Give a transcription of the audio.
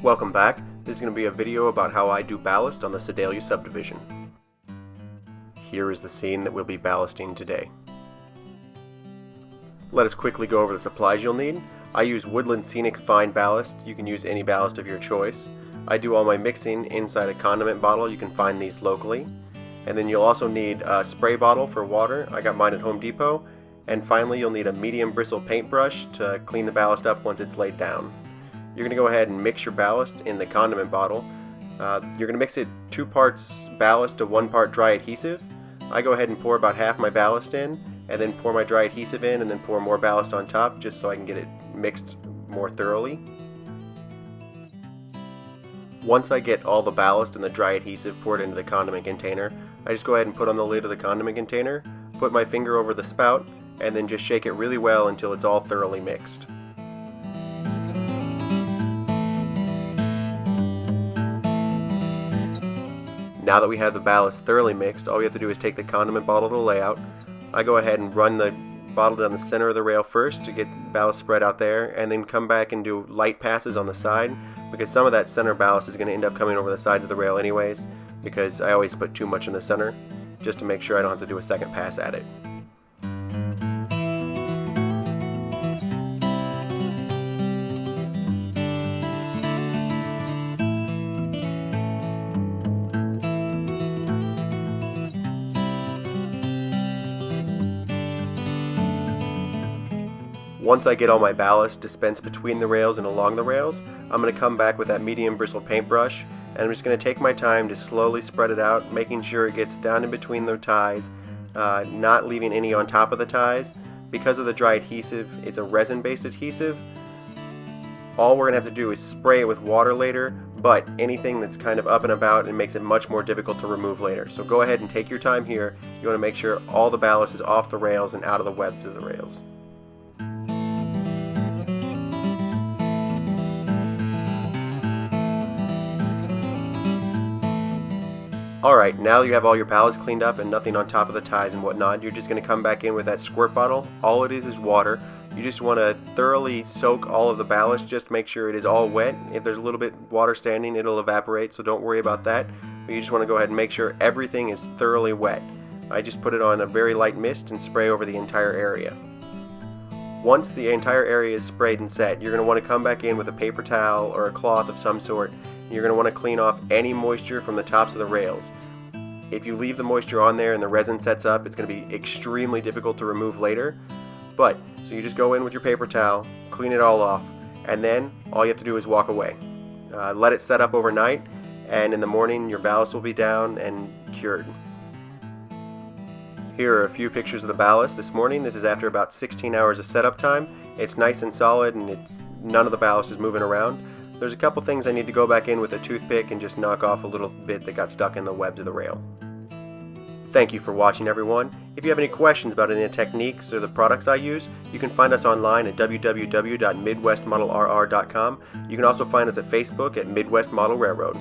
Welcome back. This is going to be a video about how I do ballast on the Sedalia subdivision. Here is the scene that we'll be ballasting today. Let us quickly go over the supplies you'll need. I use Woodland Scenics Fine Ballast. You can use any ballast of your choice. I do all my mixing inside a condiment bottle. You can find these locally. And then you'll also need a spray bottle for water. I got mine at Home Depot. And finally, you'll need a medium bristle paintbrush to clean the ballast up once it's laid down. You're going to go ahead and mix your ballast in the condiment bottle. You're going to mix it 2 parts ballast to 1 part dry adhesive. I go ahead and pour about half my ballast in, and then pour my dry adhesive in, and then pour more ballast on top just so I can get it mixed more thoroughly. Once I get all the ballast and the dry adhesive poured into the condiment container, I just go ahead and put on the lid of the condiment container, put my finger over the spout, and then just shake it really well until it's all thoroughly mixed. Now that we have the ballast thoroughly mixed, all we have to do is take the condiment bottle to the layout. I go ahead and run the bottle down the center of the rail first to get ballast spread out there, and then come back and do light passes on the side, because some of that center ballast is going to end up coming over the sides of the rail anyways, because I always put too much in the center, just to make sure I don't have to do a second pass at it. Once I get all my ballast dispensed between the rails and along the rails, I'm going to come back with that medium bristle paintbrush, and I'm just going to take my time to slowly spread it out, making sure it gets down in between the ties, not leaving any on top of the ties. Because of the dry adhesive, it's a resin-based adhesive. All we're going to have to do is spray it with water later, but anything that's kind of up and about, it makes it much more difficult to remove later. So go ahead and take your time here. You want to make sure all the ballast is off the rails and out of the webs of the rails. Alright, now you have all your ballast cleaned up and nothing on top of the ties and whatnot, you're just going to come back in with that squirt bottle. All it is water. You just want to thoroughly soak all of the ballast, just make sure it is all wet. If there's a little bit water standing, it'll evaporate, so don't worry about that. But you just want to go ahead and make sure everything is thoroughly wet. I just put it on a very light mist and spray over the entire area. Once the entire area is sprayed and set, you're going to want to come back in with a paper towel or a cloth of some sort. You're going to want to clean off any moisture from the tops of the rails. If you leave the moisture on there and the resin sets up, it's going to be extremely difficult to remove later. So you just go in with your paper towel, clean it all off, and then all you have to do is walk away. Let it set up overnight, and in the morning your ballast will be down and cured. Here are a few pictures of the ballast this morning. This is after about 16 hours of setup time. It's nice and solid, and none of the ballast is moving around. There's a couple things I need to go back in with a toothpick and just knock off a little bit that got stuck in the webs of the rail. Thank you for watching, everyone. If you have any questions about any of the techniques or the products I use, you can find us online at www.midwestmodelrr.com. You can also find us at Facebook at Midwest Model Railroad.